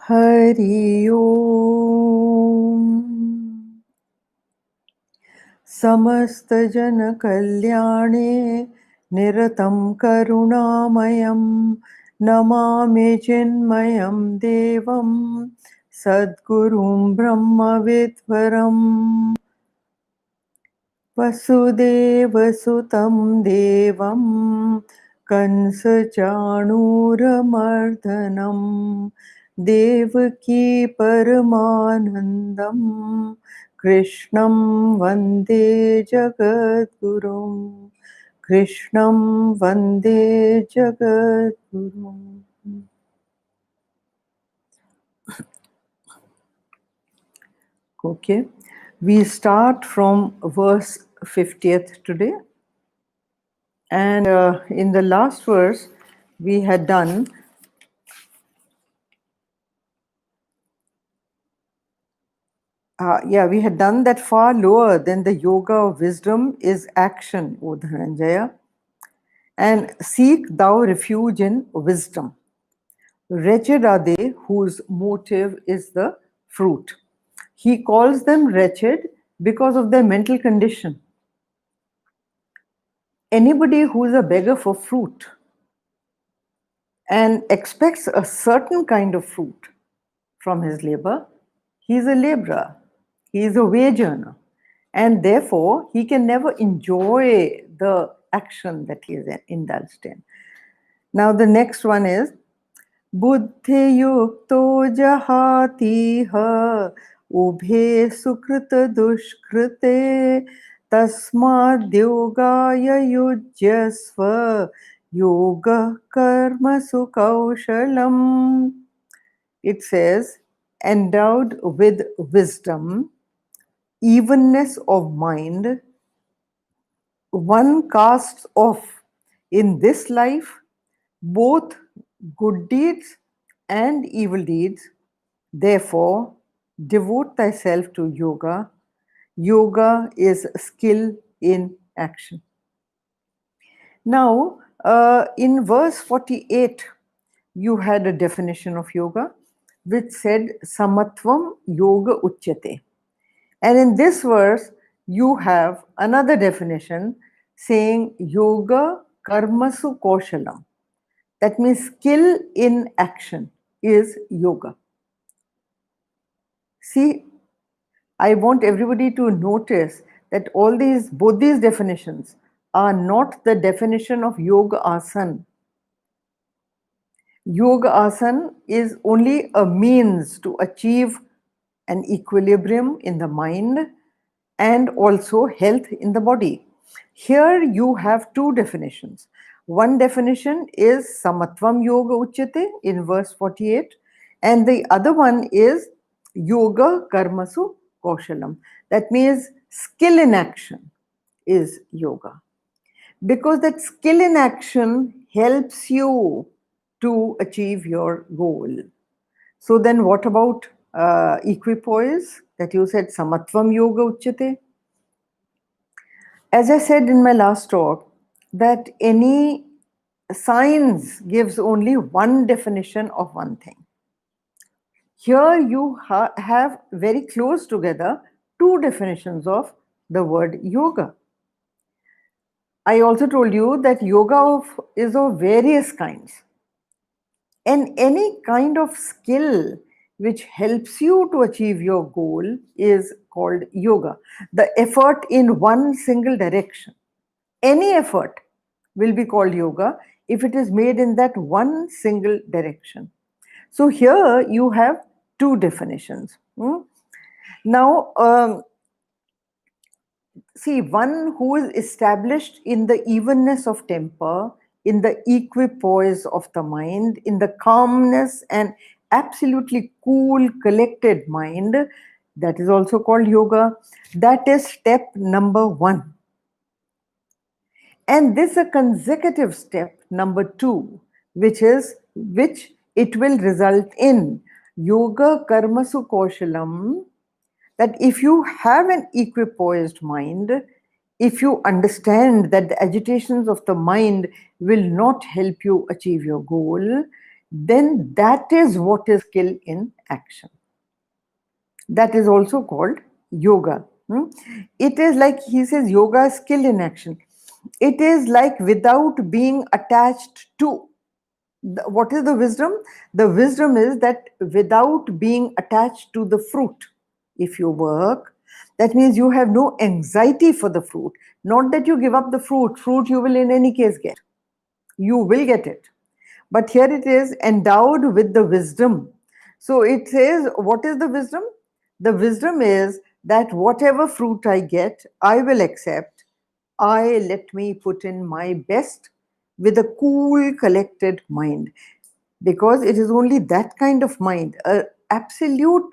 Hari Om. Samasta Jana Kalyane Niratam Karunamayam Namami Chinmayam Devam Sadgurum Brahma Vidvaram Vasudeva Sutam Devam Kansa Chanuramardanam Devaki Paramanandam Krishnam Vande Jagadgurum Krishnam Vande Jagadgurum. Okay, we start from verse 50th today. And in the last verse, we had done we had done that far lower than the yoga of wisdom is action, O Dhananjaya, and seek thou refuge in wisdom. Wretched are they whose motive is the fruit. He calls them wretched because of their mental condition. Anybody who is a beggar for fruit and expects a certain kind of fruit from his labor, he is a laborer, he is a wage earner, and therefore he can never enjoy the action that he is indulged in. Now the next one is Buddhi yukto jahatiha ubhe sukrita dushkrite tasmad yogaya yujyasva yoga karma sukaushalam. It says, endowed with wisdom, evenness of mind, one casts off in this life both good deeds and evil deeds. Therefore, devote thyself to yoga. Yoga is skill in action. Now, in verse 48, you had a definition of yoga which said samatvam yoga uchyate. And in this verse, you have another definition saying yoga karmasu kaushalam. That means skill in action is yoga. See, I want everybody to notice that both these definitions are not the definition of yoga asana. Yoga asana is only a means to achieve an equilibrium in the mind and also health in the body. Here you have two definitions. One definition is samatvam yoga uchyate in verse 48, and the other one is yoga karmasu kaushalam. That means skill in action is yoga. Because that skill in action helps you to achieve your goal. So then what about equipoise that you said samatvam yoga uchyate? As I said in my last talk, that any science gives only one definition of one thing. Here you have very close together two definitions of the word yoga. I also told you that yoga is of various kinds. And any kind of skill which helps you to achieve your goal is called yoga. The effort in one single direction. Any effort will be called yoga if it is made in that one single direction. So here you have two definitions. Now, see, one who is established in the evenness of temper, in the equipoise of the mind, in the calmness and absolutely cool, collected mind, that is also called yoga. That is step number one. And this is a consecutive step number two, which it will result in yoga karmasu kaushalam, that if you have an equipoised mind, if you understand that the agitations of the mind will not help you achieve your goal, then that is what is skill in action. That is also called yoga. It is like he says, yoga is skill in action. It is like without being attached to. What is the wisdom? The wisdom is that without being attached to the fruit, if you work, that means you have no anxiety for the fruit. Not that you give up the fruit, fruit you will in any case get. You will get it. But here it is endowed with the wisdom. So it says, what is the wisdom? The wisdom is that whatever fruit I get, I will accept. I let me put in my best with a cool, collected mind. Because it is only that kind of mind, a absolute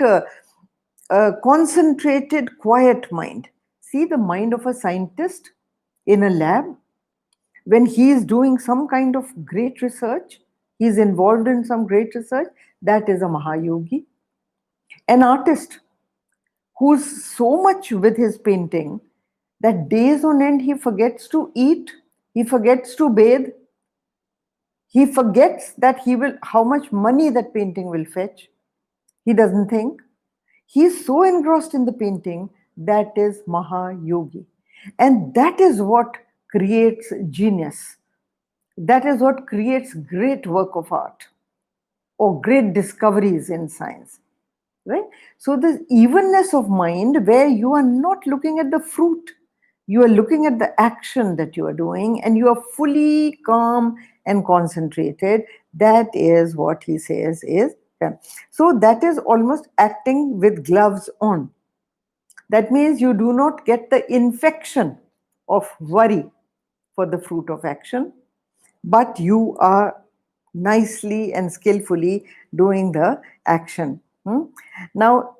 concentrated, quiet mind. See the mind of a scientist in a lab when he is doing some kind of great research, he is involved in some great research, that is a Mahayogi. An artist who's so much with his painting that days on end he forgets to eat, he forgets to bathe, he forgets that he will how much money that painting will fetch. He doesn't think. He is so engrossed in the painting, that is Mahayogi. And that is what creates genius. That is what creates great work of art or great discoveries in science, right? So the evenness of mind where you are not looking at the fruit, you are looking at the action that you are doing and you are fully calm and concentrated. That is what he says is done. So that is almost acting with gloves on. That means you do not get the infection of worry for the fruit of action, but you are nicely and skillfully doing the action. Now,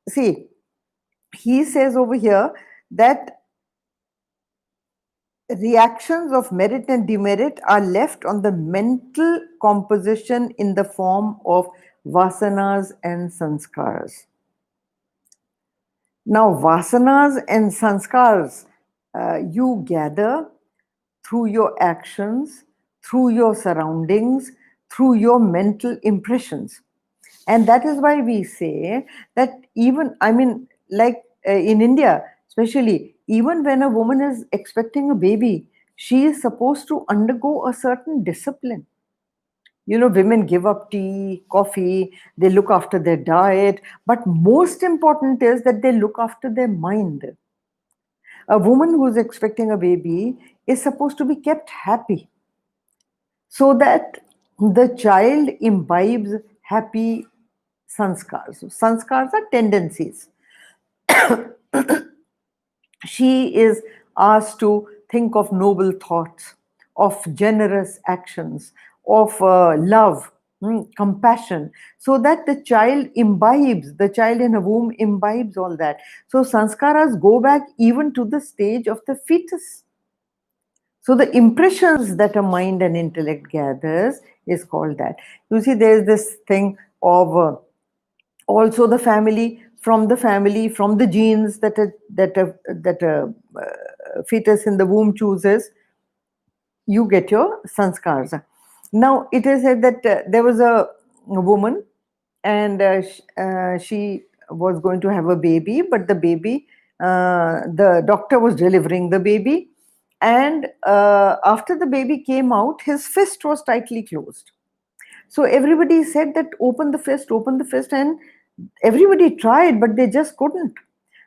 see, he says over here that reactions of merit and demerit are left on the mental composition in the form of vasanas and sanskars. Now, vasanas and sanskars you gather through your actions, through your surroundings, through your mental impressions. And that is why we say that even, I mean, like in India, especially, even when a woman is expecting a baby, she is supposed to undergo a certain discipline. You know, women give up tea, coffee, they look after their diet, but most important is that they look after their mind. A woman who is expecting a baby is supposed to be kept happy so that the child imbibes happy sanskars. Sanskars are tendencies. She is asked to think of noble thoughts, of generous actions, of love, compassion, so that the child imbibes, the child in a womb imbibes all that. So sanskaras go back even to the stage of the fetus. So the impressions that a mind and intellect gathers is called that. You see, there is this thing of also the family, from the genes that a fetus in the womb chooses, you get your sanskars. Now it is said that there was a woman, and she was going to have a baby, but the doctor was delivering the baby, and after the baby came out, his fist was tightly closed. So everybody said that open the fist, and everybody tried, but they just couldn't.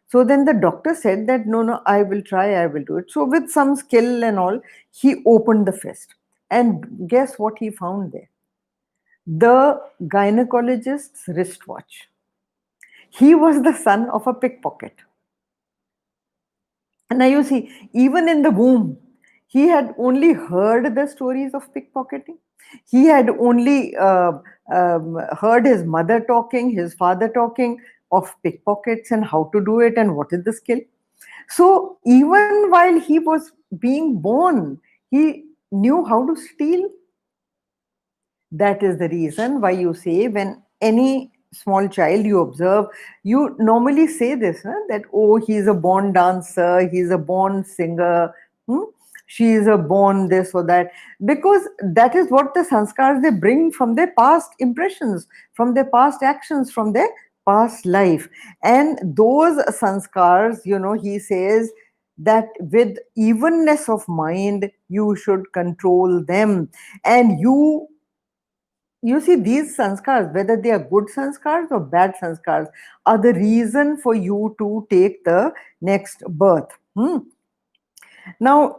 So then the doctor said that no, no, I will try, I will do it. So with some skill and all, he opened the fist. And guess what he found there? The gynecologist's wristwatch. He was the son of a pickpocket. And now you see, even in the womb, he had only heard the stories of pickpocketing. He had only heard his mother talking, his father talking of pickpockets and how to do it and what is the skill. So even while he was being born, he knew how to steal. That is the reason why you say when any small child, you observe, you normally say this, huh? That, oh, he's a born dancer, he's a born singer, hmm? She is a born this or that, because that is what the sanskars they bring from their past impressions, from their past actions, from their past life. And those sanskars, he says that with evenness of mind, you should control them. And you see, these sanskars, whether they are good sanskars or bad sanskars, are the reason for you to take the next birth. Now,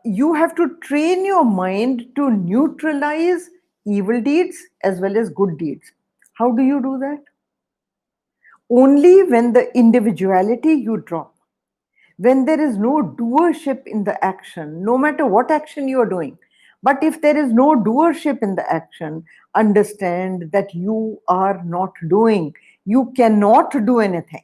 you have to train your mind to neutralize evil deeds as well as good deeds. How do you do that? Only when the individuality you drop, when there is no doership in the action, no matter what action you are doing. But if there is no doership in the action, understand that you are not doing. You cannot do anything.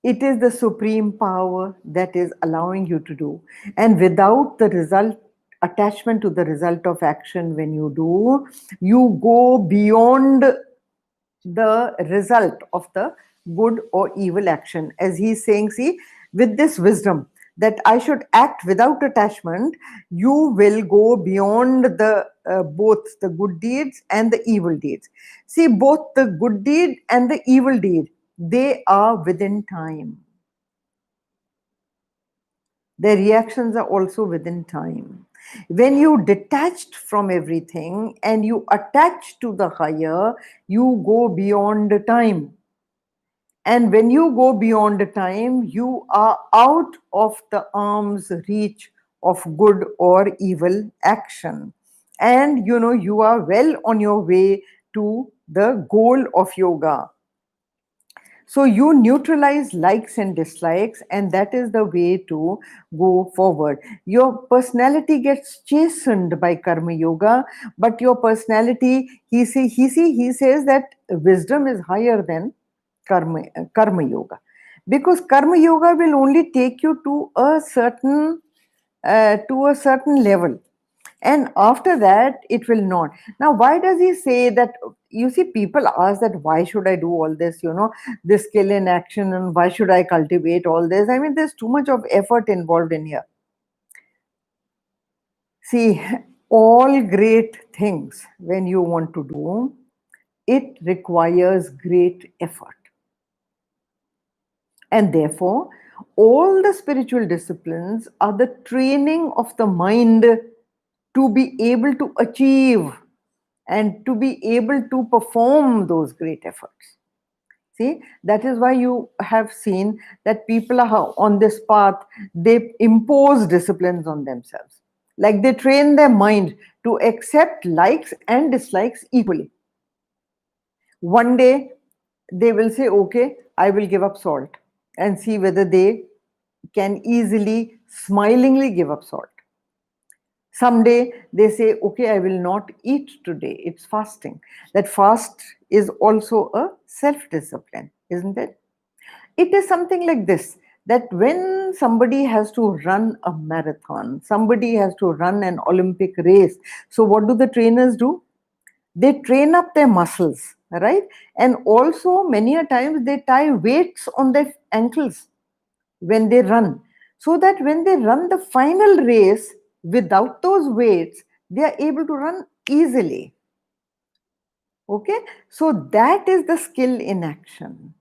It is the supreme power that is allowing you to do. And without the result, attachment to the result of action, when you do, you go beyond the result of the good or evil action. As he's saying, see, with this wisdom that I should act without attachment, you will go beyond the both the good deeds and the evil deeds. See, both the good deed and the evil deed, they are within time. Their reactions are also within time. When you detached from everything and you attach to the higher, you go beyond time. And when you go beyond time, you are out of the arm's reach of good or evil action. And you are well on your way to the goal of yoga. So you neutralize likes and dislikes, and that is the way to go forward. Your personality gets chastened by karma yoga, but your personality, he says that wisdom is higher than karma yoga, because karma yoga will only take you to a certain level, and after that it will not. Now, why does he say that? You see, people ask that, why should I do all this, this skill in action, and why should I cultivate all this? I mean, there's too much of effort involved in here. See, all great things, when you want to do, it requires great effort. And therefore, all the spiritual disciplines are the training of the mind to be able to achieve and to be able to perform those great efforts. See, that is why you have seen that people are on this path, they impose disciplines on themselves. Like they train their mind to accept likes and dislikes equally. One day they will say, okay, I will give up salt, and see whether they can easily, smilingly give up salt. Someday they say, okay, I will not eat today. It's fasting. That fast is also a self-discipline, isn't it? It is something like this, that when somebody has to run a marathon, somebody has to run an Olympic race. So what do the trainers do? They train up their muscles, right? And also many a times they tie weights on their ankles when they run, so that when they run the final race without those weights, they are able to run easily. Okay, so that is the skill in action.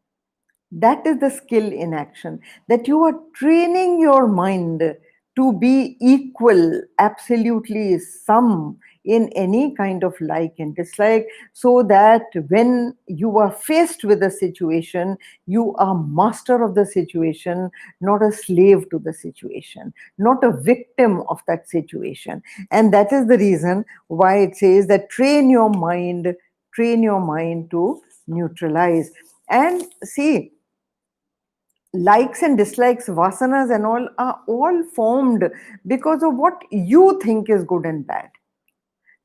That is the skill in action, that you are training your mind to be equal, absolutely some, in any kind of like and dislike, so that when you are faced with a situation, you are master of the situation, not a slave to the situation, not a victim of that situation. And that is the reason why it says that train your mind to neutralize. And see, likes and dislikes, vasanas and all, are all formed because of what you think is good and bad.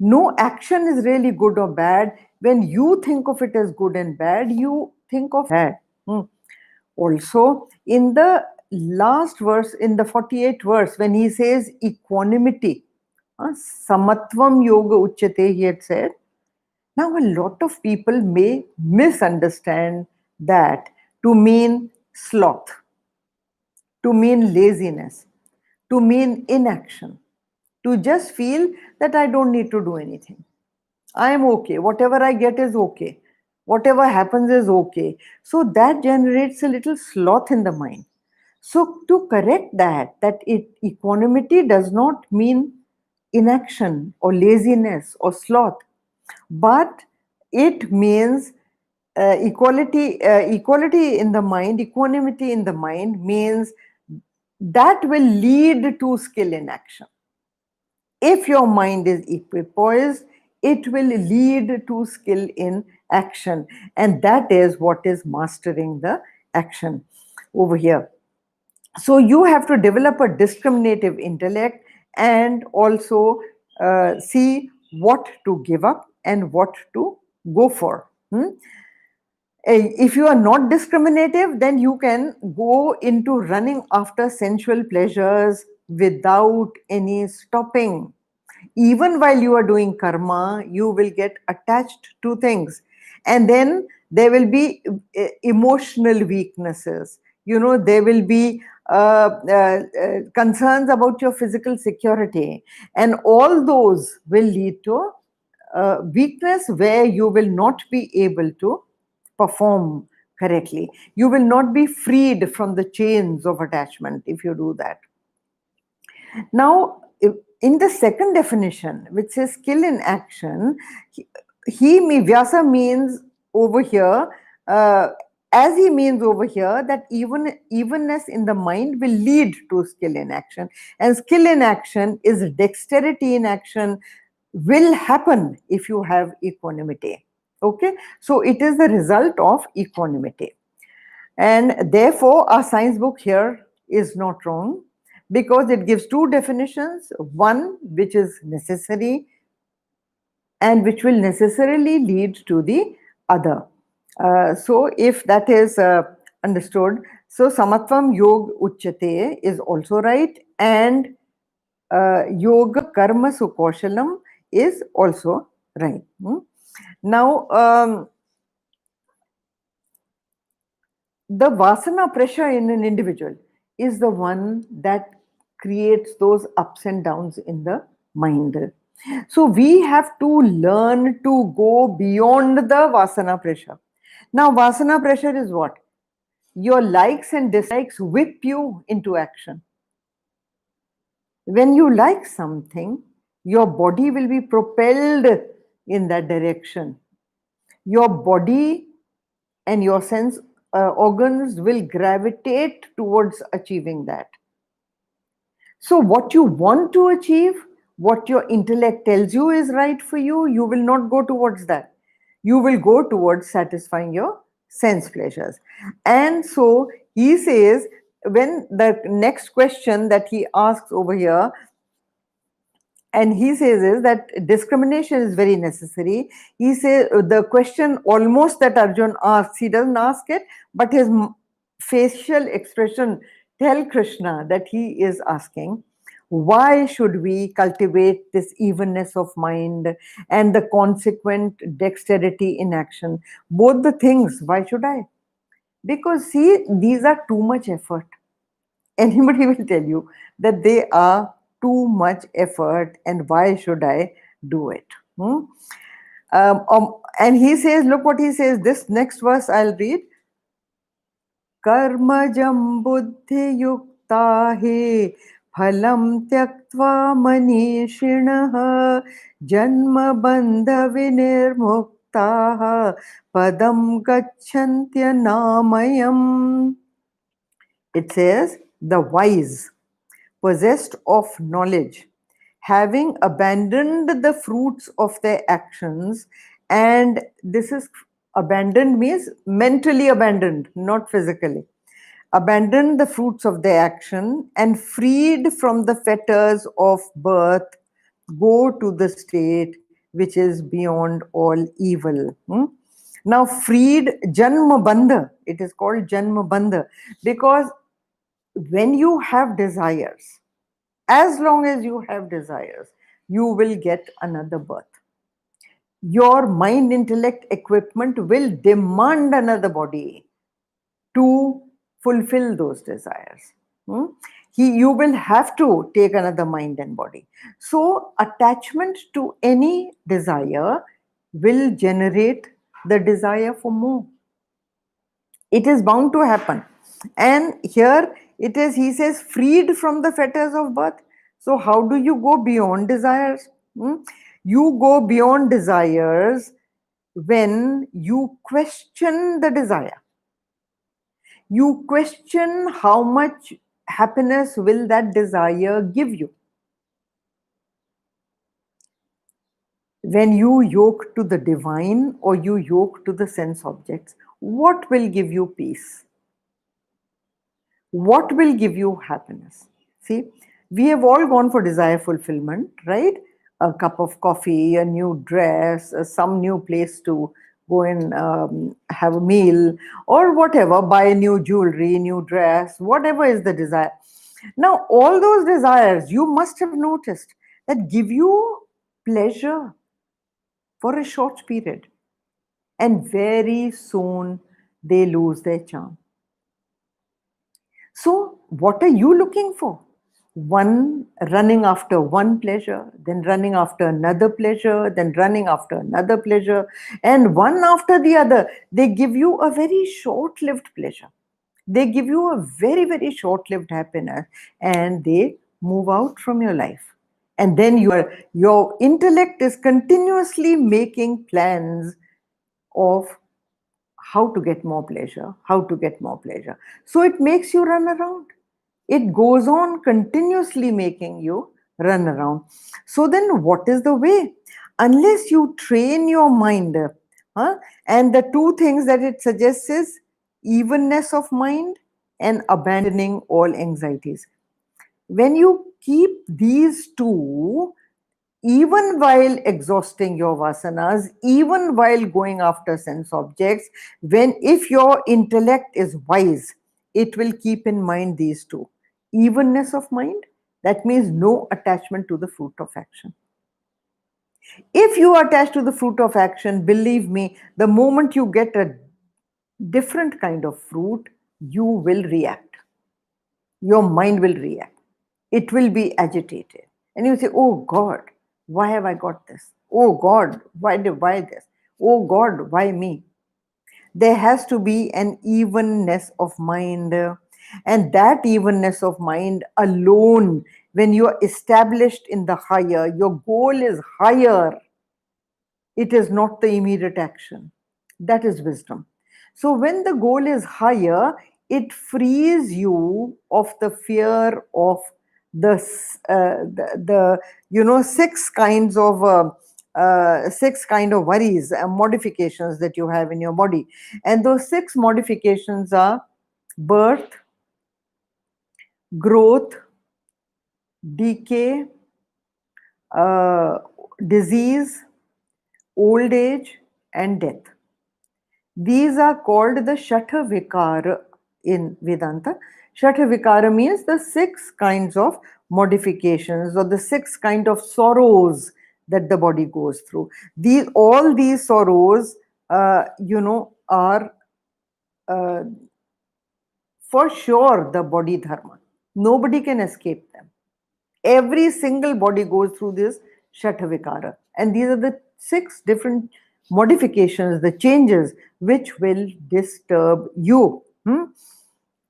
No action is really good or bad. When you think of it as good and bad, you think of bad. Also, in the last verse, in the 48th verse, when he says equanimity, samatvam yoga uchyate, he had said. Now, a lot of people may misunderstand that to mean sloth, to mean laziness, to mean inaction, to just feel that I don't need to do anything. I am okay. Whatever I get is okay. Whatever happens is okay. So that generates a little sloth in the mind. So to correct that equanimity does not mean inaction or laziness or sloth, but it means equality in the mind, equanimity in the mind means that will lead to skill in action. If your mind is equipoised, it will lead to skill in action. And that is what is mastering the action over here. So you have to develop a discriminative intellect and also see what to give up and what to go for. If you are not discriminative, then you can go into running after sensual pleasures without any stopping. Even while you are doing karma, you will get attached to things, and then there will be emotional weaknesses. There will be concerns about your physical security, and all those will lead to weakness where you will not be able to perform correctly. You will not be freed from the chains of attachment if you do that. Now, in the second definition, which says skill in action, Vyasa means over here, uh, as he means over here, that evenness in the mind will lead to skill in action. And skill in action is dexterity in action, will happen if you have equanimity. Okay, so it is the result of equanimity. And therefore, our science book here is not wrong because it gives two definitions, one which is necessary and which will necessarily lead to the other. So, if that is understood, so samatvam yog uchyate is also right, and yoga karma sukoshalam is also right. Now, the vasana pressure in an individual is the one that creates those ups and downs in the mind. So we have to learn to go beyond the vasana pressure. Now, vasana pressure is what? Your likes and dislikes whip you into action. When you like something, your body will be propelled in that direction. Your body and your sense organs will gravitate towards achieving that. So, what you want to achieve, what your intellect tells you is right for you, you will not go towards that. You will go towards satisfying your sense pleasures. And so, he says, when the next question that he asks over here, and he says is that discrimination is very necessary. He says the question almost that Arjun asks, he doesn't ask it, but his facial expression tell Krishna that he is asking, why should we cultivate this evenness of mind and the consequent dexterity in action? Both the things, why should I? Because see, these are too much effort. Anybody will tell you that they are too much effort and why should I do it? And he says, look what he says, this next verse I'll read. Karmajam buddhi yukta he phalam tyaktva manishinaha janma bandha vinirmuktaha padam gacchantya namayam. It says, the wise, possessed of knowledge, having abandoned the fruits of their actions, and this is abandoned means mentally abandoned, not physically. Abandoned the fruits of their action and freed from the fetters of birth, go to the state which is beyond all evil. Now, freed Janma Bandha, it is called Janma Bandha because when you have desires, as long as you have desires, you will get another birth. your mind intellect equipment will demand another body to fulfill those desires. Hmm? You will have to take another mind and body. So, attachment to any desire will generate the desire for more. It is bound to happen. And here it is, he says, freed from the fetters of birth. So, how do you go beyond desires? Hmm? You go beyond desires when you question the desire. You question how much happiness will that desire give you. When you yoke to the divine or you yoke to the sense objects, what will give you peace? What will give you happiness? See, we have all gone for desire fulfillment, right? A cup of coffee, a new dress, some new place to go and have a meal, or whatever, buy new jewelry, new dress, whatever is the desire. Now, all those desires, you must have noticed, that give you pleasure for a short period, and very soon they lose their charm. So, what are you looking for? One, running after one pleasure, then running after another pleasure, then running after another pleasure, and one after the other. They give you a very short lived pleasure. They give you a very, very short lived happiness, and they move out from your life. And then your intellect is continuously making plans of how to get more pleasure, how to get more pleasure. So it makes you run around. It goes on continuously making you run around. So then, what is the way? Unless you train your mind, huh? And the two things that it suggests is evenness of mind and abandoning all anxieties. When you keep these two, even while exhausting your vasanas, even while going after sense objects, when if your intellect is wise, it will keep in mind these two. Evenness of mind, that means no attachment to the fruit of action. If you attach to the fruit of action, believe me, the moment you get a different kind of fruit, you will react. Your mind will react. It will be agitated. And you say, oh God, why have I got this? Oh God, why this? Oh God, why me? There has to be an evenness of mind. And that evenness of mind alone, when you are established in the higher, your goal is higher. It is not the immediate action. That is wisdom. So when the goal is higher, it frees you of the fear of the six kind of worries and modifications that you have in your body. And those six modifications are birth, growth, decay, uh, disease, old age, and death. These are called the Shatha Vikara in Vedanta. Shatha Vikara means the six kinds of modifications or the six kind of sorrows that the body goes through. All these sorrows, are uh, for sure the body dharma. Nobody can escape them. Every single body goes through this Shathavikara. And these are the six different modifications, the changes which will disturb you.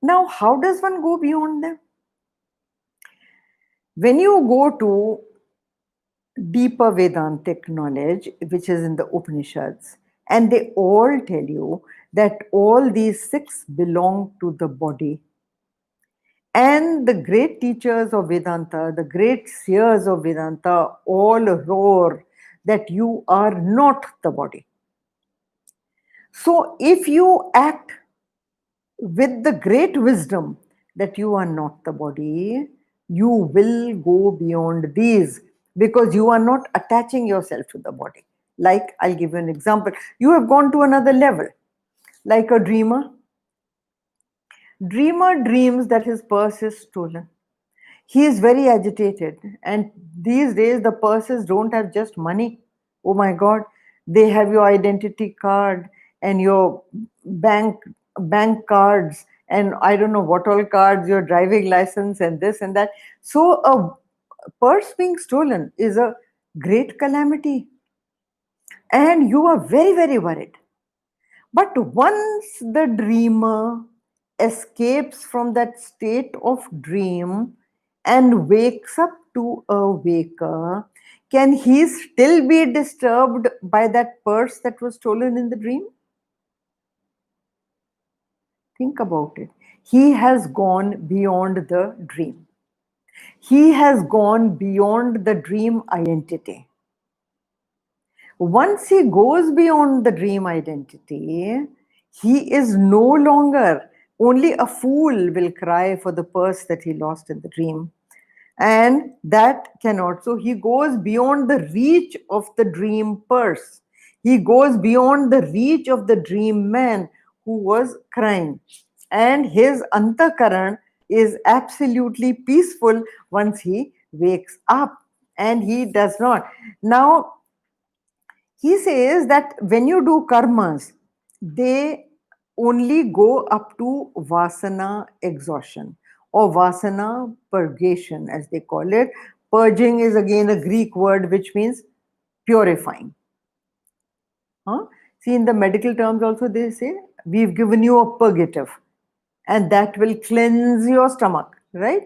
Now, how does one go beyond them? When you go to deeper Vedantic knowledge, which is in the Upanishads, and they all tell you that all these six belong to the body. And the great teachers of Vedanta, the great seers of Vedanta, all roar that you are not the body. So, if you act with the great wisdom that you are not the body, you will go beyond these because you are not attaching yourself to the body. Like, I'll give you an example. You have gone to another level, like a dreamer. Dreamer dreams that his purse is stolen. He is very agitated, and these days the purses don't have just money. Oh my God, They have your identity card and your bank bank cards, and I don't know what all cards, your driving license and this and that. So a purse being stolen is a great calamity, and you are very, very worried. But once the dreamer escapes from that state of dream and wakes up to a waker, can he still be disturbed by that purse that was stolen in the dream? Think about it. He has gone beyond the dream. He has gone beyond the dream identity. Once he goes beyond the dream identity, he is no longer, only a fool will cry for the purse that he lost in the dream. And that cannot. So he goes beyond the reach of the dream purse. He goes beyond the reach of the dream man who was crying. And his antakaran is absolutely peaceful once he wakes up. And he does not. Now, he says that when you do karmas, they only go up to vasana exhaustion or vasana purgation, as they call it. Purging is again a Greek word which means purifying. Huh? See, in the medical terms also they say, we've given you a purgative and that will cleanse your stomach, right?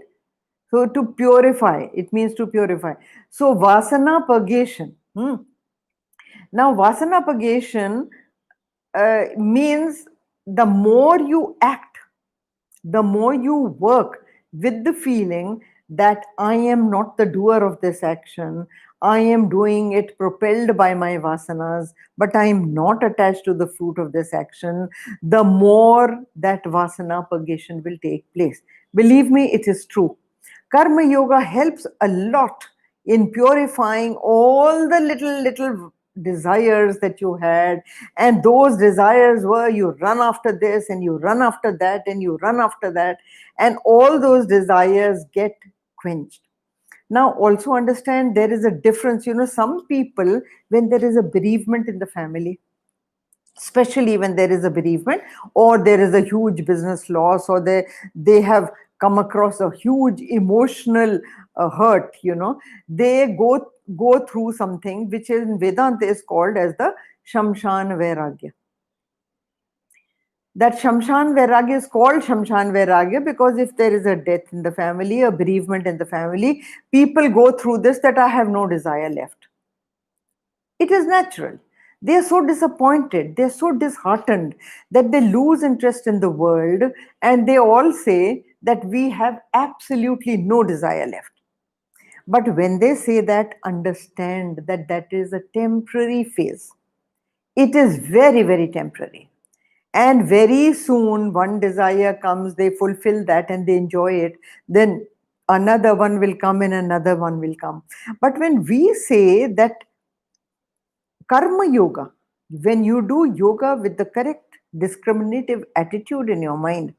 So to purify, it means to purify. So vasana purgation. Now, vasana purgation means the more you act, the more you work with the feeling that I am not the doer of this action, I am doing it propelled by my vasanas, but I am not attached to the fruit of this action, the more that vasana purgation will take place. Believe me, it is true. Karma yoga helps a lot in purifying all the little desires that you had, and those desires were you run after this and you run after that and you run after that, and all those desires get quenched. Now also understand there is a difference. Some people, when there is a bereavement in the family, especially when there is a bereavement or there is a huge business loss, or they have come across a huge emotional hurt, they go through something which in Vedanta is called as the Shamshan Vairagya. That Shamshan Vairagya is called Shamshan Vairagya because if there is a death in the family, a bereavement in the family, people go through this, that I have no desire left. It is natural. They are so disappointed, they are so disheartened that they lose interest in the world, and they all say that we have absolutely no desire left. But when they say that, understand that that is a temporary phase. It is very, very temporary. And very soon, one desire comes, they fulfill that and they enjoy it. Then another one will come and another one will come. But when we say that karma yoga, when you do yoga with the correct discriminative attitude in your mind,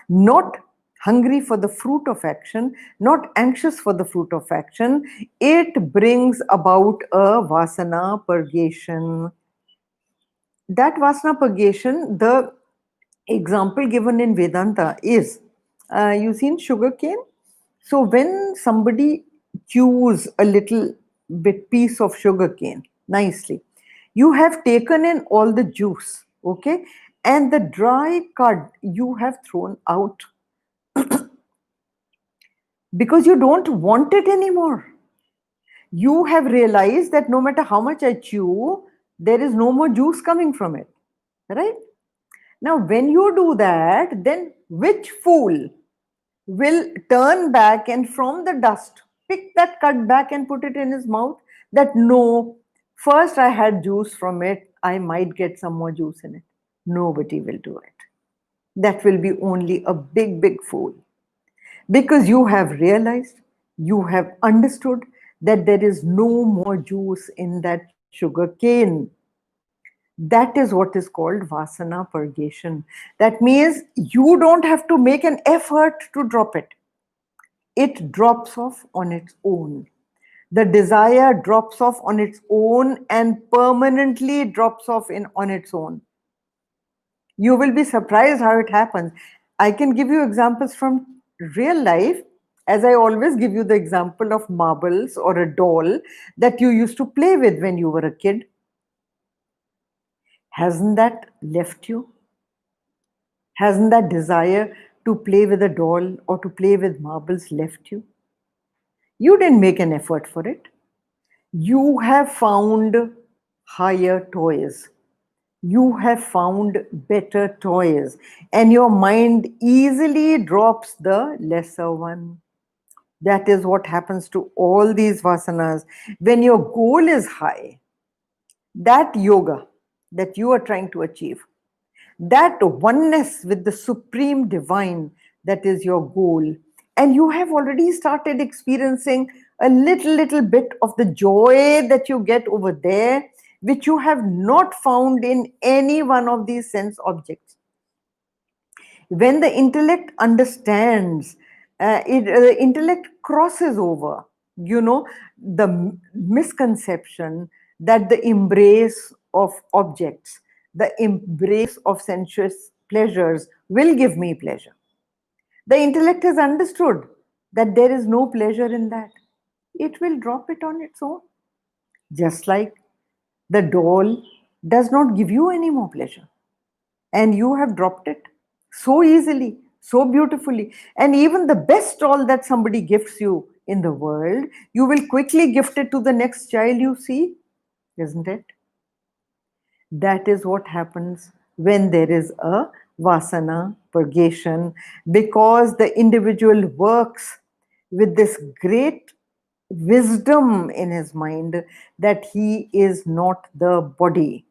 not hungry for the fruit of action, not anxious for the fruit of action, it brings about a vasana purgation. That vasana purgation, the example given in Vedanta is, you seen sugar cane? So when somebody chews a little bit piece of sugar cane nicely, you have taken in all the juice, okay? And the dry cud you have thrown out because you don't want it anymore. You have realized that no matter how much I chew, there is no more juice coming from it, right? Now, when you do that, then which fool will turn back and from the dust pick that cut back and put it in his mouth? That no, first I had juice from it, I might get some more juice in it. Nobody will do it. That will be only a big, big fool. Because you have realized, you have understood that there is no more juice in that sugar cane. That is what is called vasana purgation. That means you don't have to make an effort to drop it. It drops off on its own. The desire drops off on its own and permanently drops off on its own. You will be surprised how it happens. I can give you examples from real life, as I always give you the example of marbles or a doll that you used to play with when you were a kid. Hasn't that left you? Hasn't that desire to play with a doll or to play with marbles left you? You didn't make an effort for it. You have found higher toys. You have found better toys, and your mind easily drops the lesser one. That is what happens to all these vasanas. When your goal is high, that yoga that you are trying to achieve, that oneness with the supreme divine, that is your goal, and you have already started experiencing a little bit of the joy that you get over there, which you have not found in any one of these sense objects. When the intellect understands, the intellect crosses over, the misconception that the embrace of objects, the embrace of sensuous pleasures will give me pleasure. The intellect has understood that there is no pleasure in that. It will drop it on its own. Just like the doll does not give you any more pleasure, and you have dropped it so easily, so beautifully. And even the best doll that somebody gifts you in the world, you will quickly gift it to the next child you see, isn't it? That is what happens when there is a vasana purgation, because the individual works with this great wisdom in his mind that he is not the body,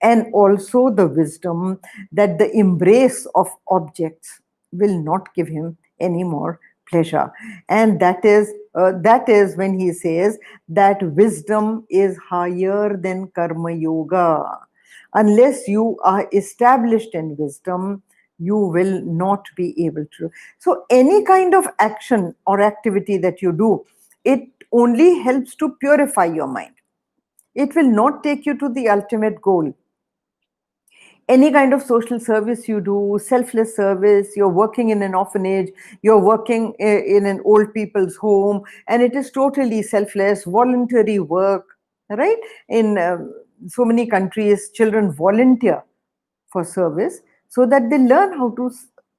and also the wisdom that the embrace of objects will not give him any more pleasure. And that is when he says that wisdom is higher than karma yoga. Unless you are established in wisdom, you will not be able to. So any kind of action or activity that you do, it only helps to purify your mind. It will not take you to the ultimate goal. Any kind of social service you do, selfless service, you're working in an orphanage, you're working in an old people's home, and it is totally selfless, voluntary work, right? In so many countries, children volunteer for service so that they learn how to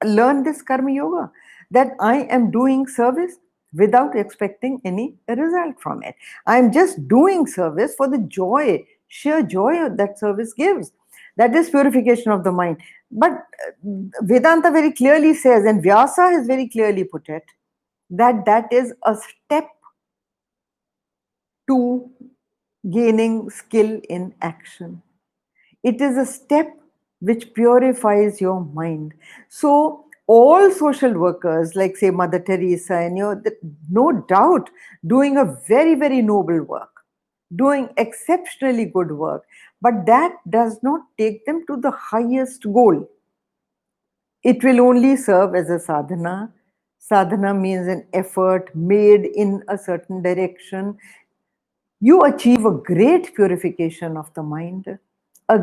learn this karma yoga, that I am doing service without expecting any result from it. I am just doing service for the joy, sheer joy that service gives. That is purification of the mind. But Vedanta very clearly says, and Vyasa has very clearly put it, that that is a step to gaining skill in action. It is a step which purifies your mind. So all social workers, like say Mother Teresa, and no doubt doing a very noble work, doing exceptionally good work, but that does not take them to the highest goal. It will only serve as a sadhana. Sadhana means an effort made in a certain direction. You achieve a great purification of the mind. A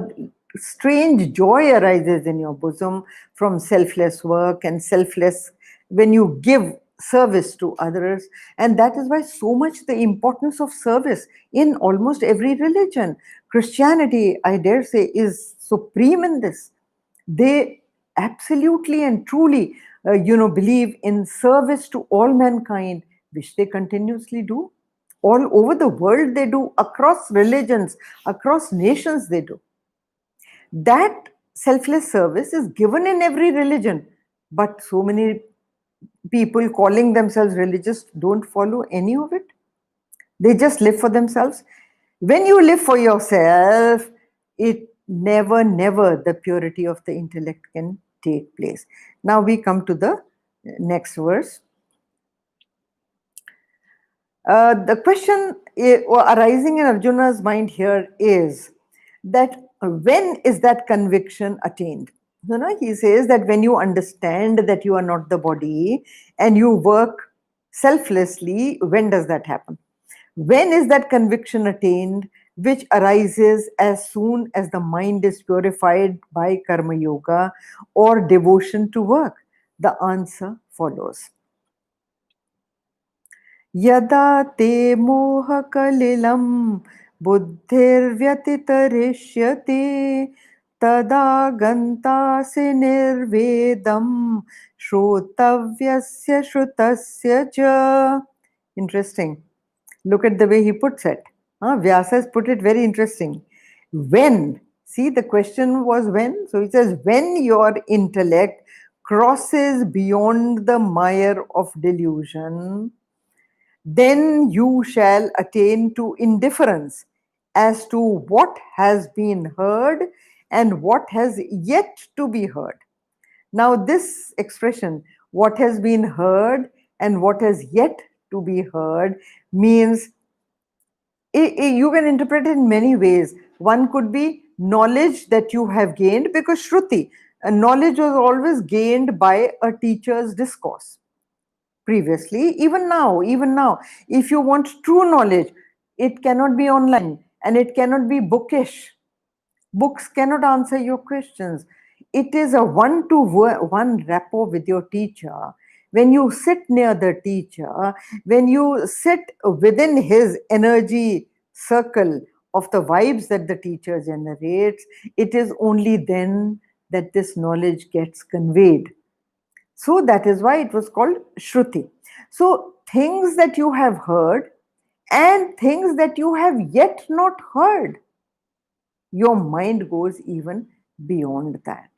strange joy arises in your bosom from selfless work and selfless when you give service to others. And that is why so much the importance of service in almost every religion. Christianity, I dare say, is supreme in this. They absolutely and truly believe in service to all mankind, which they continuously do all over the world. They do, across religions, across nations, they do. That selfless service is given in every religion, but so many people calling themselves religious don't follow any of it. They just live for themselves. When you live for yourself, it never the purity of the intellect can take place. Now we come to the next verse. The question arising in Arjuna's mind here is that when is that conviction attained? He says that when you understand that you are not the body and you work selflessly, when does that happen? When is that conviction attained, which arises as soon as the mind is purified by karma yoga or devotion to work? The answer follows. यदा ते मोहकलिलं बुद्धिर्व्यतितरिष्यति तदा गन्तासि निर्वेदं श्रोतव्यस्य श्रुतस्य च. Interesting. Look at the way he puts it. Vyasa has put it very interesting. When, see, the question was when. So he says, when your intellect crosses beyond the mire of delusion, then you shall attain to indifference as to what has been heard and what has yet to be heard. Now, this expression, what has been heard and what has yet to be heard, means you can interpret it in many ways. One could be knowledge that you have gained, because Shruti, knowledge was always gained by a teacher's discourse. Previously, even now, if you want true knowledge, it cannot be online and it cannot be bookish. Books cannot answer your questions. It is a one-to-one rapport with your teacher. When you sit near the teacher, when you sit within his energy circle of the vibes that the teacher generates, it is only then that this knowledge gets conveyed. So that is why it was called Shruti. So things that you have heard and things that you have yet not heard, your mind goes even beyond that.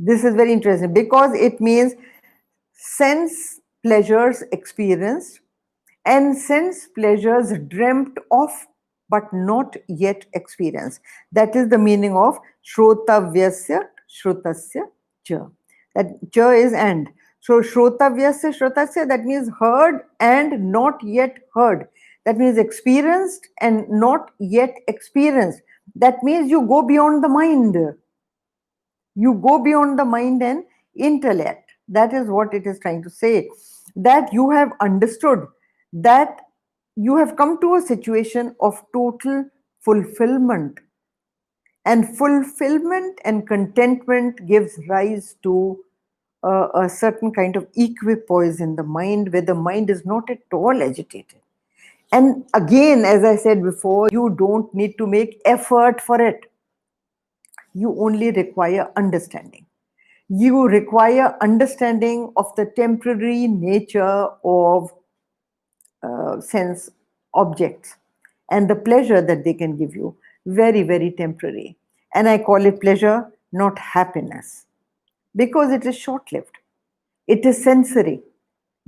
This is very interesting because it means sense pleasures experienced and sense pleasures dreamt of but not yet experienced. That is the meaning of Shrotavyasya Shrutasya Cha. That Cha is and. So Shrotavyasya Shrutasya, that means heard and not yet heard. That means experienced and not yet experienced. That means you go beyond the mind. You go beyond the mind and intellect. That is what it is trying to say. That you have understood that you have come to a situation of total fulfillment. And fulfillment and contentment gives rise to a certain kind of equipoise in the mind where the mind is not at all agitated. And again, as I said before, you don't need to make effort for it. You only require understanding. You require understanding of the temporary nature of sense objects and the pleasure that they can give you. Very, very temporary. And I call it pleasure, not happiness, because it is short lived. It is sensory,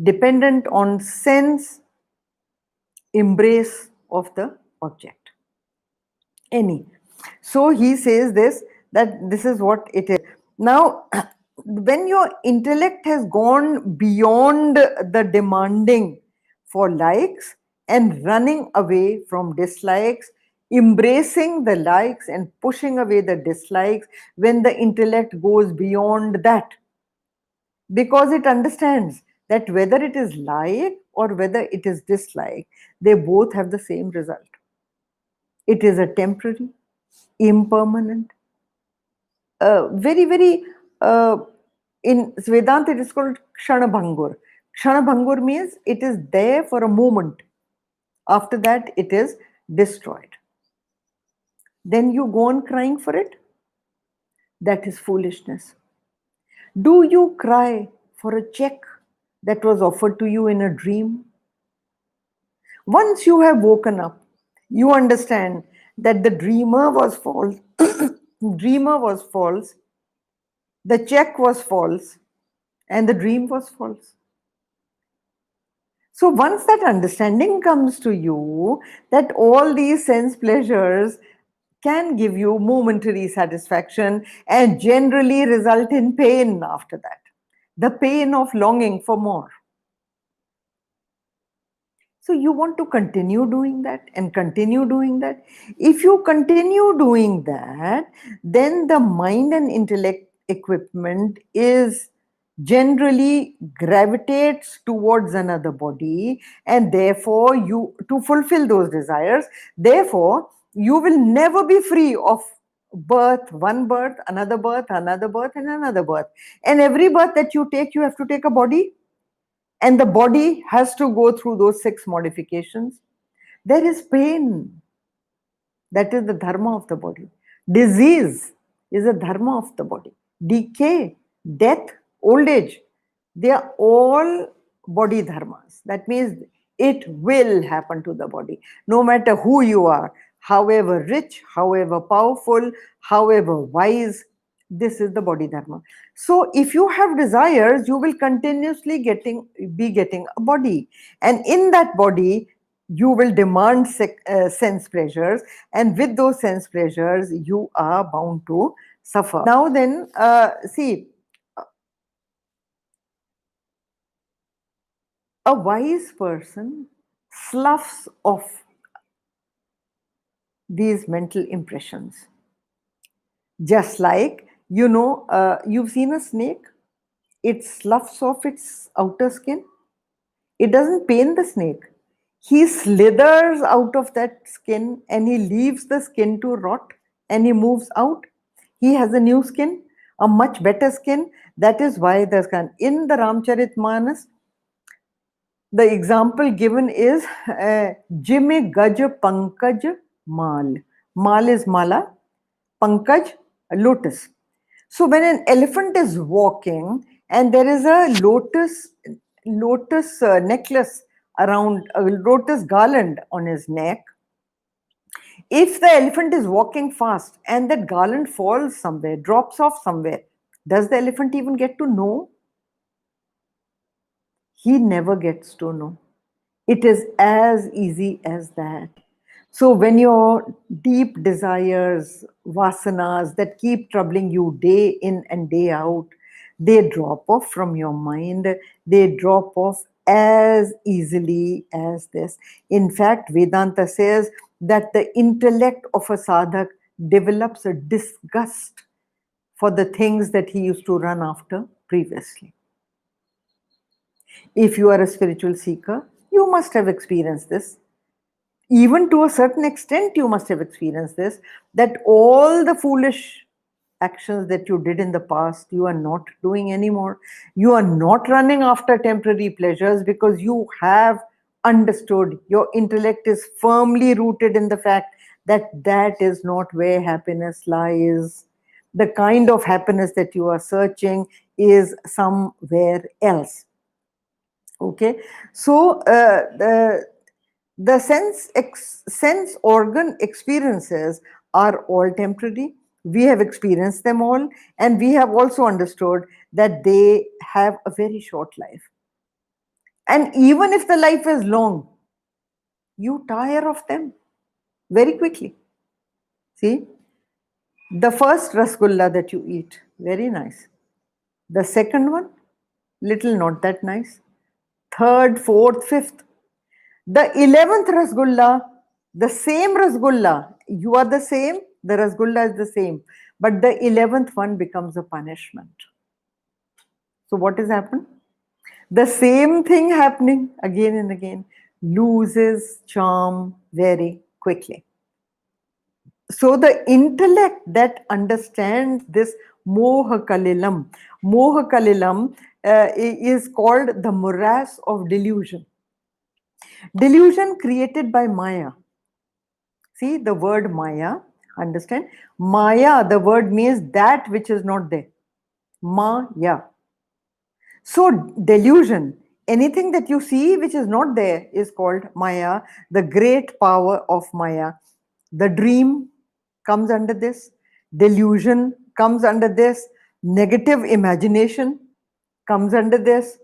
dependent on sense embrace of the object. Any. So he says this, that this is what it is. Now, when your intellect has gone beyond the demanding for likes and running away from dislikes, embracing the likes and pushing away the dislikes, when the intellect goes beyond that, because it understands that whether it is like or whether it is dislike, they both have the same result. It is a temporary, impermanent, very, very, in Vedanta it is called Kshanabhangur. Kshanabhangur means it is there for a moment. After that, it is destroyed. Then you go on crying for it. That is foolishness. Do you cry for a check that was offered to you in a dream? Once you have woken up, you understand that the dreamer was false, dreamer was false, the check was false, and the dream was false. So once that understanding comes to you, that all these sense pleasures can give you momentary satisfaction and generally result in pain after that. The pain of longing for more. So you want to continue doing that and continue doing that. If you continue doing that, then the mind and intellect equipment is generally gravitates towards another body, and therefore you, to fulfill those desires, therefore you will never be free of birth, one birth, another birth, another birth, and another birth. And every birth that you take, you have to take a body, and the body has to go through those 6 modifications. There is pain. That is the dharma of the body. Disease is a dharma of the body. Decay, death, old age, they are all body dharmas. That means it will happen to the body, no matter who you are, however rich, however powerful, however wise. This is the body dharma. So if you have desires, you will continuously be getting a body, and in that body you will demand sense pleasures, and with those sense pleasures you are bound to suffer. Now then, see, a wise person sloughs off these mental impressions. Just like, you've seen a snake, it sloughs off its outer skin. It doesn't pain the snake. He slithers out of that skin and he leaves the skin to rot and he moves out. He has a new skin, a much better skin. That is why the skin. In the Ramcharitmanas, the example given is Jime Gaj Pankaj Mal. Mal is mala, Pankaj, lotus. So when an elephant is walking and there is a lotus necklace around, a lotus garland on his neck, if the elephant is walking fast and that garland falls somewhere, drops off somewhere, does the elephant even get to know? He never gets to know. It is as easy as that. So when your deep desires, vasanas that keep troubling you day in and day out, they drop off from your mind, they drop off as easily as this. In fact, Vedanta says that the intellect of a sadhak develops a disgust for the things that he used to run after previously. If you are a spiritual seeker, you must have experienced this. Even to a certain extent, you must have experienced this, that all the foolish actions that you did in the past, you are not doing anymore. You are not running after temporary pleasures because you have understood, your intellect is firmly rooted in the fact that that is not where happiness lies. The kind of happiness that you are searching is somewhere else. Okay, so the sense organ experiences are all temporary. We have experienced them all, and we have also understood that they have a very short life. And even if the life is long, you tire of them very quickly. See, the first rasgulla that you eat, very nice. The second one, little not that nice. Third, fourth, fifth. The 11th rasgulla, the same rasgulla, you are the same, the rasgulla is the same, but the 11th one becomes a punishment. So what has happened? The same thing happening again and again loses charm very quickly. So the intellect that understands this moha kalilam is called the morass of delusion. Delusion created by Maya. See the word Maya, understand? Maya, the word means that which is not there. Maya. So delusion, anything that you see which is not there is called Maya, the great power of Maya. The dream comes under this, delusion comes under this, negative imagination comes under this.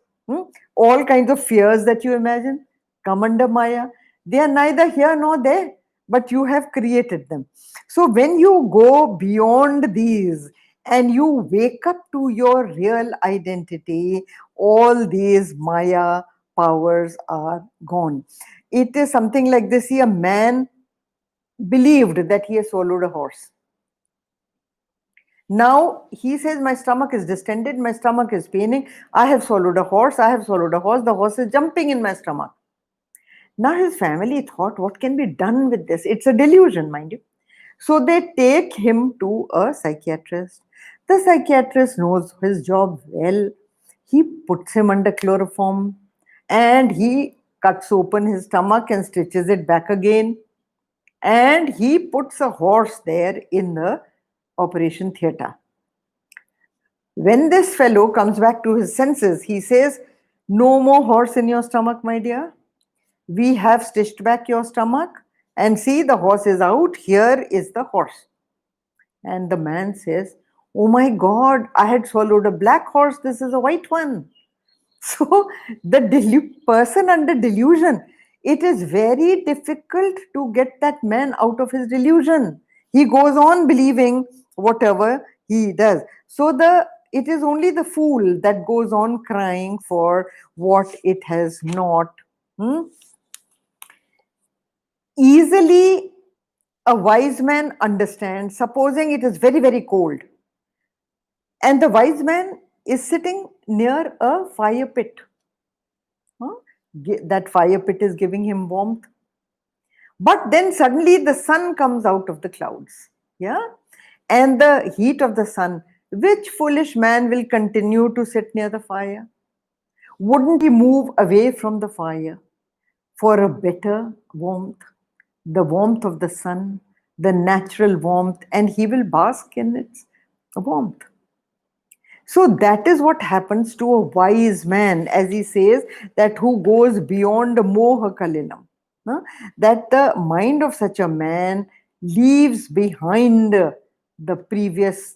All kinds of fears that you imagine come under Maya. They are neither here nor there, but you have created them. So when you go beyond these and you wake up to your real identity, all these Maya powers are gone. It is something like this. See, a man believed that he has swallowed a horse. Now he says, my stomach is distended, my stomach is paining. I have swallowed a horse, I have swallowed a horse, the horse is jumping in my stomach. Now his family thought, what can be done with this? It's a delusion, mind you. So they take him to a psychiatrist. The psychiatrist knows his job well. He puts him under chloroform and he cuts open his stomach and stitches it back again. And he puts a horse there in the operation theatre. When this fellow comes back to his senses, he says, no more horse in your stomach, my dear. We have stitched back your stomach and see, the horse is out. Here is the horse. And the man says, oh my God, I had swallowed a black horse. This is a white one. So the person under delusion, it is very difficult to get that man out of his delusion. He goes on believing whatever he does. So it is only the fool that goes on crying for what it has not. Easily a wise man understands, supposing it is very, very cold, and the wise man is sitting near a fire pit. That fire pit is giving him warmth. But then suddenly the sun comes out of the clouds. Yeah. And the heat of the sun, which foolish man will continue to sit near the fire? Wouldn't he move away from the fire for a better warmth, the warmth of the sun, the natural warmth, and he will bask in its warmth? So that is what happens to a wise man, as he says, that who goes beyond moha kalinam. That the mind of such a man leaves behind the previous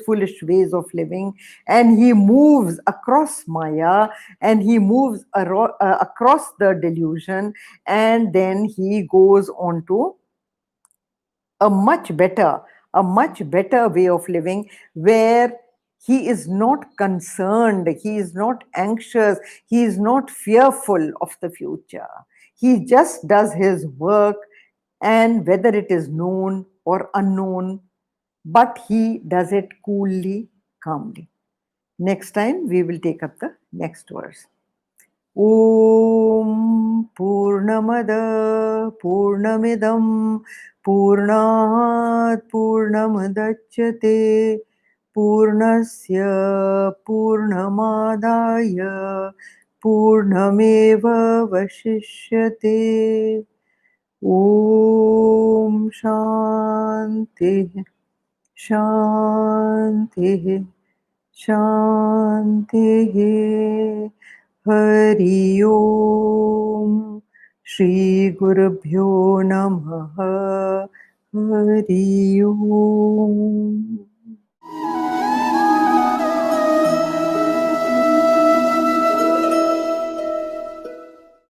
foolish ways of living, and he moves across Maya, and he moves across the delusion, and then he goes on to a much better way of living, where he is not concerned, he is not anxious, he is not fearful of the future. He just does his work, and whether it is known or unknown, but he does it coolly, calmly. Next time we will take up the next verse. Om Purnamada Purnamidam Purnat Purnamadachyate Purnasya Purnamadaya Purnameva Vashishyate. Om Shanti Shanti Shanti. Hari Om Shri Gurubhyo Namaha. Hari Om.